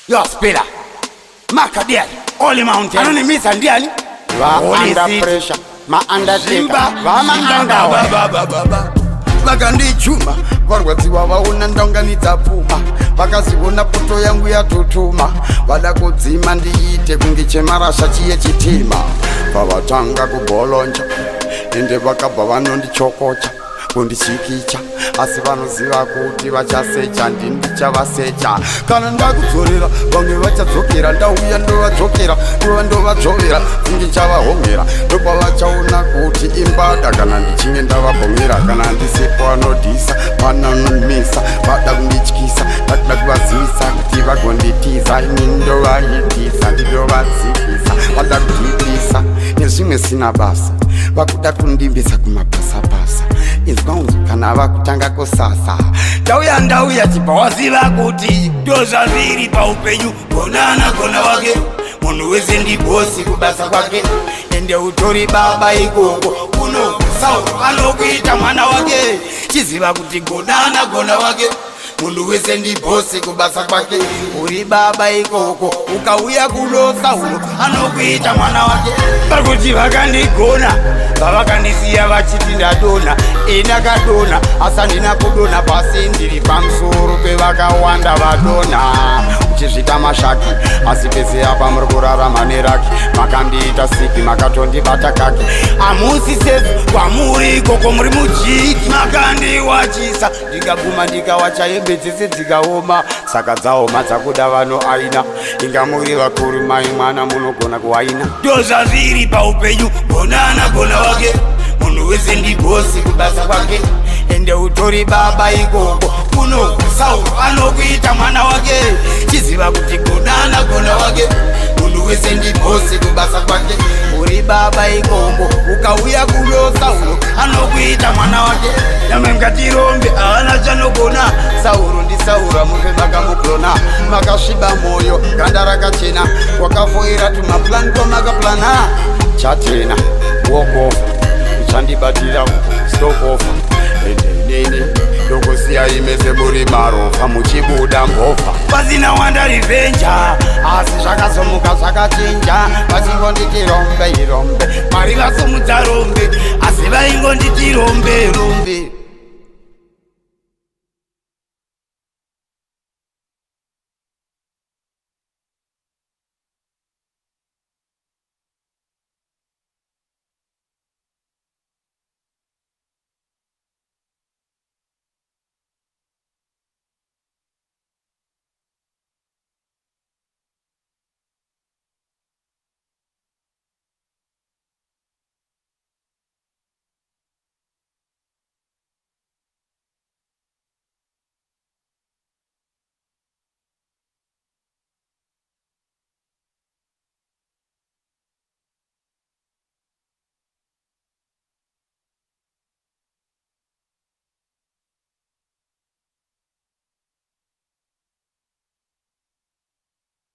Yo, Spiller, Macadian, Holy Mountain. Anonymisa ndiani? Under pressure, under Simba, under vakandichuma varwadziwa vaona ndaunganidza pfuma vakaziona poto yangu yatotuma vada kudzima ndiite kunge chemarasha chiye chitima vavatanga kubolonja ende vakabva vanondichokocha kundichikicha asi vanoziva kuti vachasecha ndindichavasecha kana ndakudzorera vamwe vachadzokera ndauya ndovadzokera ndova ndovadzovera kunge chavahomera ndopa vachaona kuti imbada kana ndichinge ndavabhomera kana ndisipo vanodhisa vanononmisa vada kundityisa vakuda kuvazivisa kuti vagonditiza ini ndovahidhisa ndidovadzikisa vada kudhidhisa nezvimwe sina basa vakuda kundimbisa kumabhasabhasa inzwangu kana vakutanga kusasa ndauya chibva waziva kuti ndozvaviri paupenyu gonana gona wake munhu wese ndibhosi kubasa kwake ende utori baba ikoko unosauro anokuita mwana wake chiziva kuti gonana gona wake munhu wese ndibhosi kubasa kwake uri baba ikoko ukauya kulosa uno anokuita mwana wake pakuti vakandigona vavakandisiya vachiti ndadona endakadona asi handina kudona pasi ndiri pamusoro pevakawanda vadona uchizvita mashaki asi pese apa muri kurarama neraki makandiita sipi makatondibata kaki hamusi sefu kwamuri ikoko muri mujiki makandiwachisa ndikaguma ndikawacha hembe dzese dzikaoma saka dzaoma dzakuda vano aina inga muri vakuru mai mwana munogona kuwaina ndozvaviri paupenyu gonana gona wake munhu wese ndibhosi kubasa kwake ende utori baba ikoko unosauro anokuita mwana wake chiziva kuti gonana gona wake munhu wese ndibhosi kubasa kwake uri baba ikoko ukauya kulosa uno anokuita mwana wake nyamwe mkatirombe haana chanogona sauro ndisaura mupe makamugona makasviba moyo ganda rakachena wakafoira tumaplan tomakaplana chatena walk off uchandibatira stop off nene ndokosiya imese muri marofa muchibuda mbovha pasina wanda rivenja asi zvakazomuka zvakachinja vachingonditi rombe irombe mari vasomudza rombe asi vaingonditi rombe rombe